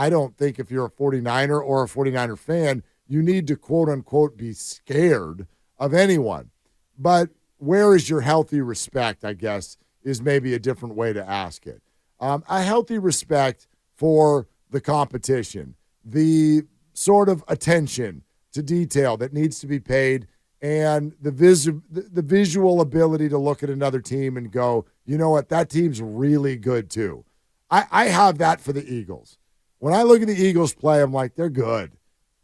I don't think if you're a 49er or a 49er fan, you need to quote-unquote be scared of anyone. But where is your healthy respect, I guess, is maybe a different way to ask it. A healthy respect for the competition, the sort of attention to detail that needs to be paid, and the visual ability to look at another team and go, you know what, that team's really good too. I have that for the Eagles. When I look at the Eagles play, I'm like, they're good.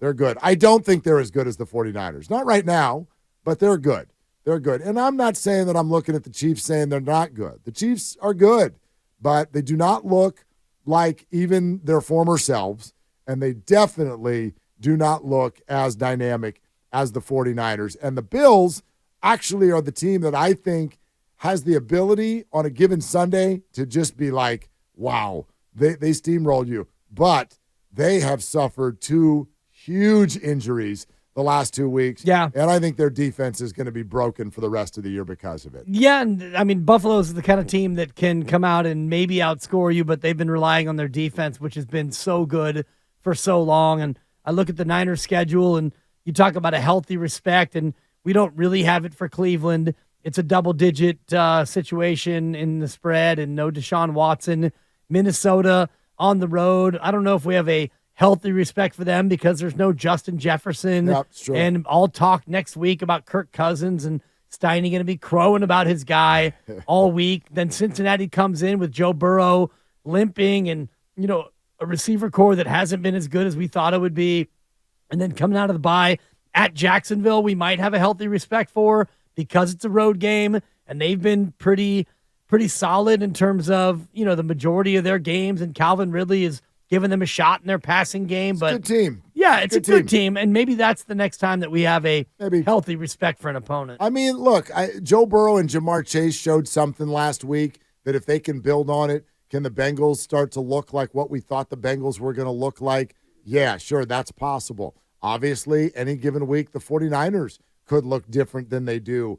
They're good. I don't think they're as good as the 49ers. Not right now, but they're good. They're good. And I'm not saying that I'm looking at the Chiefs saying they're not good. The Chiefs are good, but they do not look like even their former selves, and they definitely do not look as dynamic as the 49ers. And the Bills actually are the team that I think has the ability on a given Sunday to just be like, wow, they steamrolled you. But they have suffered 2 huge injuries the last 2 weeks. Yeah. And I think their defense is going to be broken for the rest of the year because of it. Yeah, and I mean, Buffalo's the kind of team that can come out and maybe outscore you, but they've been relying on their defense, which has been so good for so long. And I look at the Niners schedule, and you talk about a healthy respect, and we don't really have it for Cleveland. It's a double-digit situation in the spread, and no Deshaun Watson. Minnesota on the road. I don't know if we have a healthy respect for them because there's no Justin Jefferson. Yep, sure. And I'll talk next week about Kirk Cousins, and Steiny going to be crowing about his guy all week. Then Cincinnati comes in with Joe Burrow limping and, a receiver core that hasn't been as good as we thought it would be. And then coming out of the bye at Jacksonville, we might have a healthy respect for because it's a road game, and they've been pretty solid in terms of, the majority of their games, and Calvin Ridley is giving them a shot in their passing game. It's a good team. Yeah, it's a good team, and maybe that's the next time that we have a healthy respect for an opponent. I mean, look, Joe Burrow and Jamar Chase showed something last week that if they can build on it, can the Bengals start to look like what we thought the Bengals were going to look like? Yeah, sure, that's possible. Obviously, any given week, the 49ers could look different than they do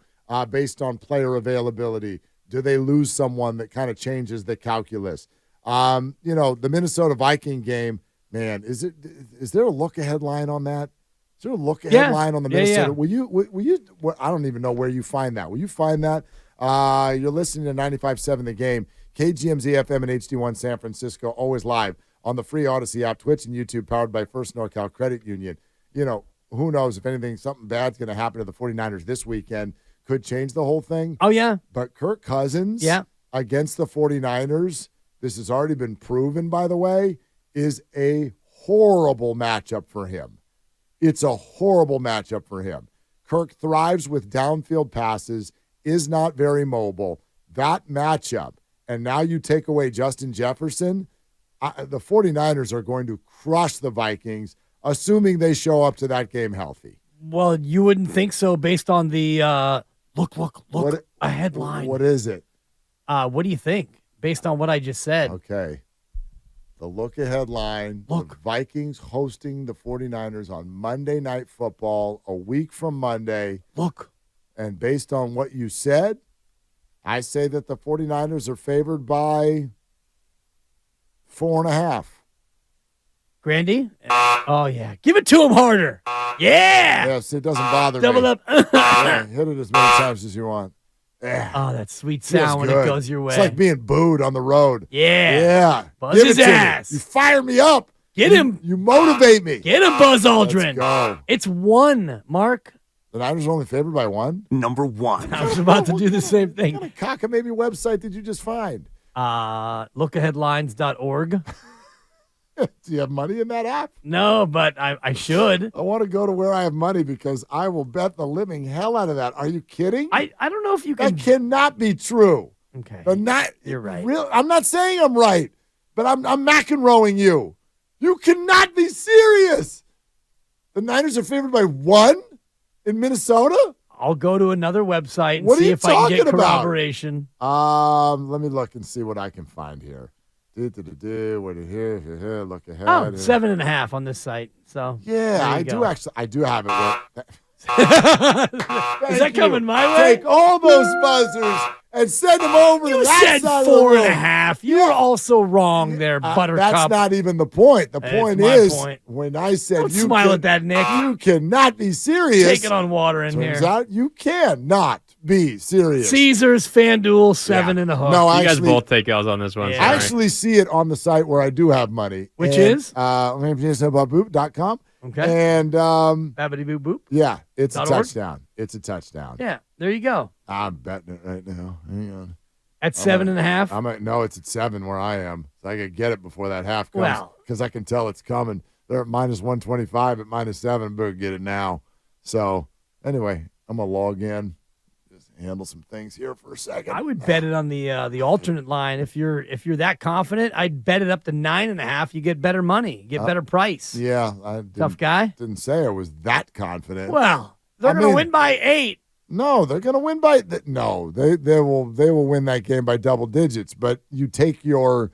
based on player availability. Do they lose someone that kind of changes the calculus? The Minnesota Viking game, man, is there a look-ahead line on that? Is there a look-ahead line on the Minnesota? Yeah. Will you? I don't even know where you find that. Will you find that? You're listening to 95.7 The Game, KGMZ FM and HD1 San Francisco, always live on the free Odyssey app, Twitch and YouTube, powered by First NorCal Credit Union. Who knows if something bad's going to happen to the 49ers this weekend, could change the whole thing. Oh, yeah. But Kirk Cousins against the 49ers, this has already been proven, by the way, is a horrible matchup for him. It's a horrible matchup for him. Kirk thrives with downfield passes, is not very mobile. That matchup, and now you take away Justin Jefferson, the 49ers are going to crush the Vikings, assuming they show up to that game healthy. Well, you wouldn't think so based on the look, a headline. What is it? What do you think based on what I just said? Okay. The look-ahead line, the Vikings hosting the 49ers on Monday Night Football a week from Monday. Look. And based on what you said, I say that the 49ers are favored by 4.5. Grandy? Oh, yeah. Give it to him harder. Yeah. Yes, it doesn't bother Double me. Up. Yeah, hit it as many times as you want. Yeah. Oh, that sweet sound when it goes your way. It's like being booed on the road. Yeah. Yeah. Buzz his ass. You fire me up. Get him. You motivate me. Get him, Buzz Aldrin. Let's go. It's 1, Mark. The Niners are only favored by 1? Number 1. I was about to do the same thing. What kind of cockamamie website did you just find? Lookaheadlines.org. Do you have money in that app? No, but I should. I want to go to where I have money because I will bet the living hell out of that. Are you kidding? I don't know if you can. That cannot be true. Okay. You're right. I'm not saying I'm right, but I'm McEnroeing you. You cannot be serious. The Niners are favored by 1 in Minnesota? I'll go to another website and see if I can get corroboration. Let me look and see what I can find here. Look ahead. Oh, 7.5 on this site. So yeah, I do have it. Is that coming my way? Take all those buzzers and send them over to You that said side of the room. 4.5. You were also wrong there, Buttercup. That's not even the point. The point is, when I said Don't smile at that, Nick. You cannot be serious. Take it on water in here. Turns out you cannot be serious. Caesars, FanDuel, 7 and a hook. No, you guys both take L's on this one. Yeah. I actually see it on the site where I do have money. Which is? boop.com. Okay. And Babbity boop boop. yeah, it's a .org? touchdown. It's a touchdown. Yeah, there you go. I'm betting it right now. Hang on. At 7.5. No, it's at 7 where I am. So I could get it before that half comes Well. because I can tell it's coming. They're at minus 125 at minus 7. But get it now. So anyway, I'm gonna log in. Just handle some things here for a second. I would bet it on the alternate line. If you're that confident, I'd bet it up to 9.5. You get better money, you get better price. Yeah, Tough guy. Didn't say I was that confident. Well, they're going to win by 8. No, they're going to win by no. They will win that game by double digits. But you take your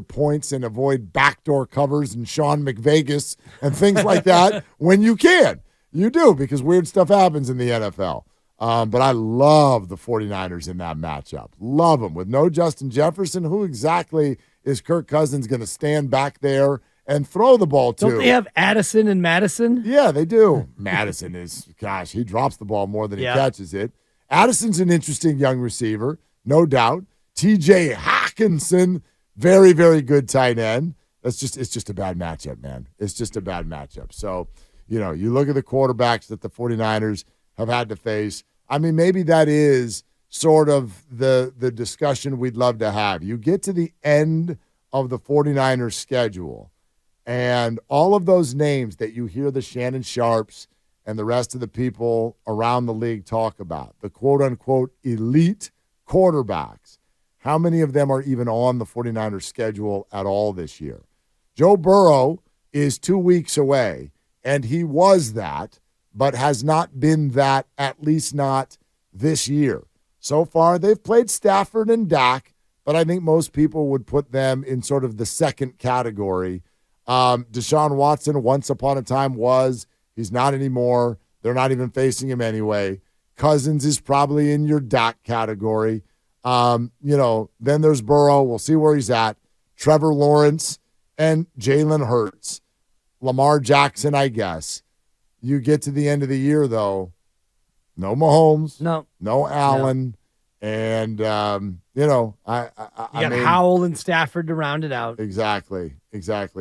points and avoid backdoor covers and Sean McVegas and things like that when you can. You do, because weird stuff happens in the NFL. But I love the 49ers in that matchup. Love them. With no Justin Jefferson, who exactly is Kirk Cousins going to stand back there and throw the ball to? Don't they have Addison and Madison? Yeah, they do. Madison is, gosh, he drops the ball more than he catches it. Addison's an interesting young receiver, no doubt. TJ Hawkinson, very, very good tight end. It's just a bad matchup, man. It's just a bad matchup. So, you look at the quarterbacks that the 49ers have had to face. I mean, maybe that is sort of the discussion we'd love to have. You get to the end of the 49ers schedule, and all of those names that you hear the Shannon Sharps and the rest of the people around the league talk about, the quote-unquote elite quarterbacks, how many of them are even on the 49ers schedule at all this year? Joe Burrow is 2 weeks away, and he was that, but has not been that, at least not this year. So far, they've played Stafford and Dak, but I think most people would put them in sort of the second category. Deshaun Watson, once upon a time, was. He's not anymore. They're not even facing him anyway. Cousins is probably in your Dak category. Then there's Burrow. We'll see where he's at. Trevor Lawrence and Jalen Hurts. Lamar Jackson, I guess. You get to the end of the year, though, no Mahomes, no Allen, and, you got Howell and Stafford to round it out. Exactly.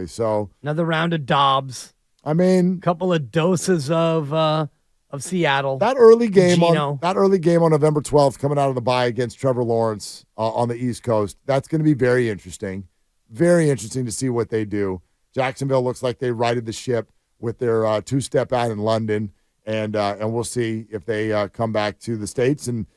So another round of Dobbs. I mean, a couple of doses of Seattle. That early game on November 12th, coming out of the bye against Trevor Lawrence on the East Coast, that's going to be very interesting. Very interesting to see what they do. Jacksonville looks like they righted the ship with their two-step out in London, and we'll see if they come back to the States and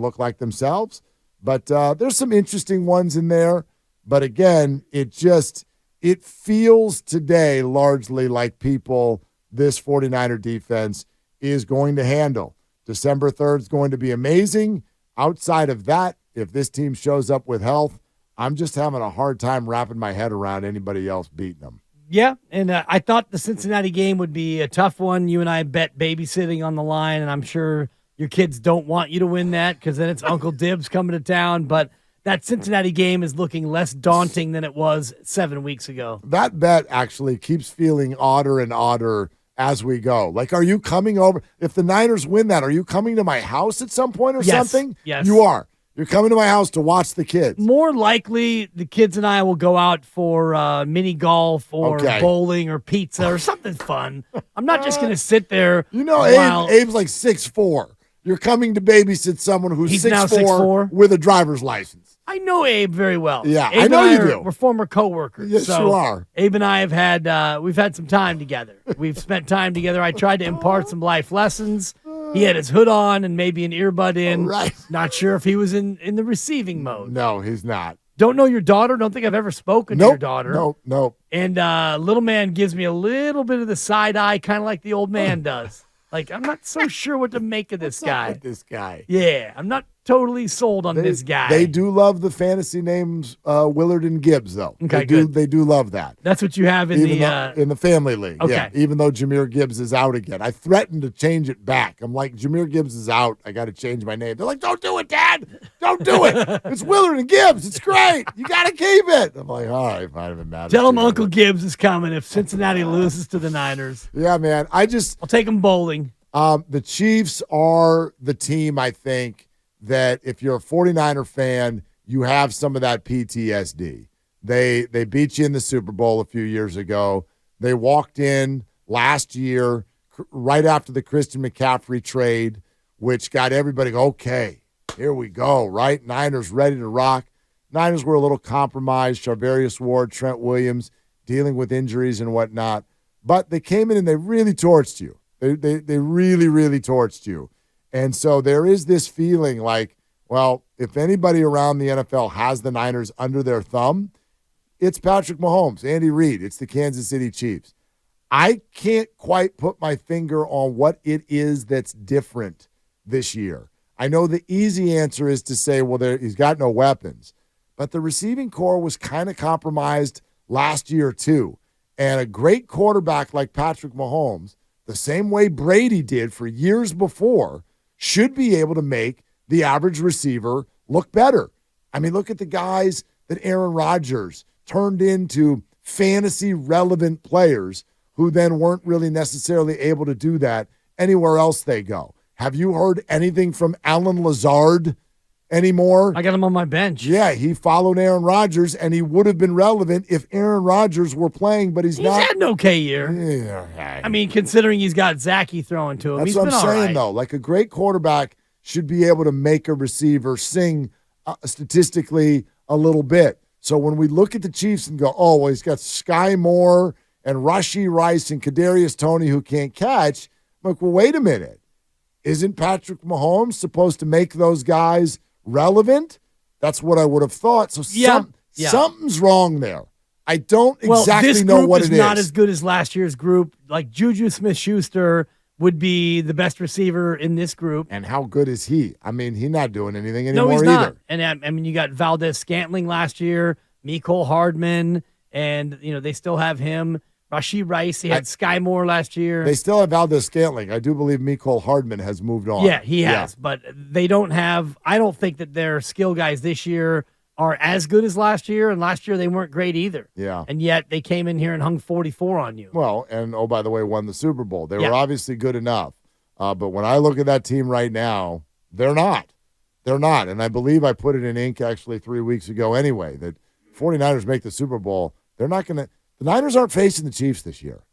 look like themselves. But there's some interesting ones in there. But again, it feels today largely like this 49er defense is going to handle. December 3rd is going to be amazing. Outside of that, if this team shows up with health, I'm just having a hard time wrapping my head around anybody else beating them. Yeah, and I thought the Cincinnati game would be a tough one. You and I bet babysitting on the line, and I'm sure your kids don't want you to win that because then it's Uncle Dibs coming to town. But that Cincinnati game is looking less daunting than it was 7 weeks ago. That bet actually keeps feeling odder and odder as we go. Like, are you coming over? If the Niners win that, are you coming to my house at some point or something? Yes. You are. You're coming to my house to watch the kids. More likely, the kids and I will go out for mini golf or bowling or pizza or something fun. I'm not just going to sit there. Abe's like 6'4". You're coming to babysit someone who's 6'4" with a driver's license. I know Abe very well. Yeah, Abe I know you do. We're former coworkers. Yes, you are. Abe and I have we've had some time together. We've spent time together. I tried to impart some life lessons. He had his hood on and maybe an earbud in. Right. Not sure if he was in the receiving mode. No, he's not. Don't know your daughter. Don't think I've ever spoken to your daughter. Nope. And little man gives me a little bit of the side eye, kind of like the old man does. Like, I'm not so sure what to make of this guy. This guy. Yeah, I'm not totally sold on this guy. They do love the fantasy names Willard and Dibs, though. Okay, They do love that. That's what you have in the family league. Okay. Yeah, even though Jahmyr Gibbs is out again. I threatened to change it back. I'm like, Jahmyr Gibbs is out. I got to change my name. They're like, don't do it, Dad. Don't do it. It's Willard and Gibbs. It's great. You got to keep it. I'm like, all right, fine. I'm mad. Tell him Uncle Gibbs is coming if Cincinnati loses to the Niners. Yeah, man. I'll take him bowling. The Chiefs are the team, I think, that if you're a 49er fan, you have some of that PTSD. They beat you in the Super Bowl a few years ago. They walked in last year right after the Christian McCaffrey trade, which got everybody, okay, here we go, right? Niners ready to rock. Niners were a little compromised. Charvarius Ward, Trent Williams, dealing with injuries and whatnot. But they came in and they really torched you. They really, really torched you. And so there is this feeling like, well, if anybody around the NFL has the Niners under their thumb, it's Patrick Mahomes, Andy Reid, it's the Kansas City Chiefs. I can't quite put my finger on what it is that's different this year. I know the easy answer is to say, well, he's got no weapons. But the receiving core was kind of compromised last year too. And a great quarterback like Patrick Mahomes, the same way Brady did for years before, should be able to make the average receiver look better. I mean, look at the guys that Aaron Rodgers turned into fantasy-relevant players who then weren't really necessarily able to do that anywhere else they go. Have you heard anything from Alan Lazard anymore? I got him on my bench. Yeah, he followed Aaron Rodgers, and he would have been relevant if Aaron Rodgers were playing, but he's not. He's had an okay year. Yeah. I mean, considering he's got Zachy throwing to him. That's He's what been I'm saying, all right. though. Like a great quarterback should be able to make a receiver sing statistically a little bit. So when we look at the Chiefs and go, oh, well, he's got Sky Moore and Rashee Rice and Kadarius Toney who can't catch, I'm like, well, wait a minute. Isn't Patrick Mahomes supposed to make those guys relevant? That's what I would have thought. So something's wrong there. I don't exactly know what it is. This group is not as good as last year's group. Like Juju Smith-Schuster would be the best receiver in this group. And how good is he? I mean, he's not doing anything anymore either. No, he's not. either. And I mean, you got Valdez-Scantling last year, Mecole Hardman, and they still have him. Rashee Rice, he had Sky Moore last year. They still have Valdez-Scantling. I do believe Mecole Hardman has moved on. Yeah, he has. But they don't have – I don't think that their skill guys this year are as good as last year, and last year they weren't great either. Yeah. And yet they came in here and hung 44 on you. Well, and, oh, by the way, won the Super Bowl. They were obviously good enough. But when I look at that team right now, they're not. They're not. And I believe I put it in ink actually 3 weeks ago anyway, that 49ers make the Super Bowl. They're not going to – the Niners aren't facing the Chiefs this year.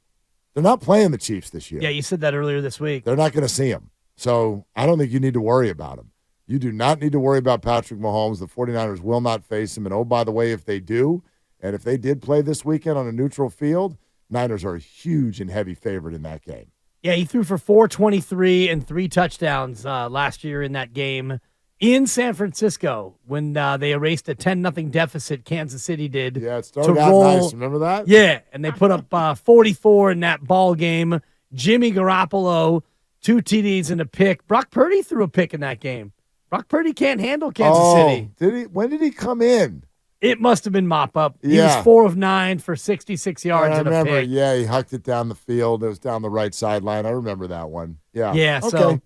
They're not playing the Chiefs this year. Yeah, you said that earlier this week. They're not going to see them. So I don't think you need to worry about them. You do not need to worry about Patrick Mahomes. The 49ers will not face him. And, oh, by the way, if they do, and if they did play this weekend on a neutral field, Niners are a huge and heavy favorite in that game. Yeah, he threw for 423 and 3 touchdowns last year in that game in San Francisco when they erased a 10-0 deficit. Kansas City did. Yeah, it started out nice. Remember that? Yeah, and they put up 44 in that ball game. Jimmy Garoppolo, 2 TDs and a pick. Brock Purdy threw a pick in that game. Brock Purdy can't handle Kansas City. Did he? When did he come in? It must have been mop-up. He Yeah. was 4 of 9 for 66 yards and a remember, pick. yeah, he hucked it down the field. It was down the right sideline. I remember that one. Yeah. Yeah, okay. so,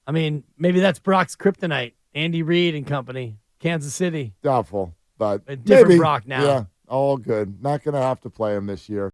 I mean, maybe that's Brock's kryptonite. Andy Reid and company, Kansas City. Doubtful, but A different maybe. Brock now. Yeah, all good. Not going to have to play him this year.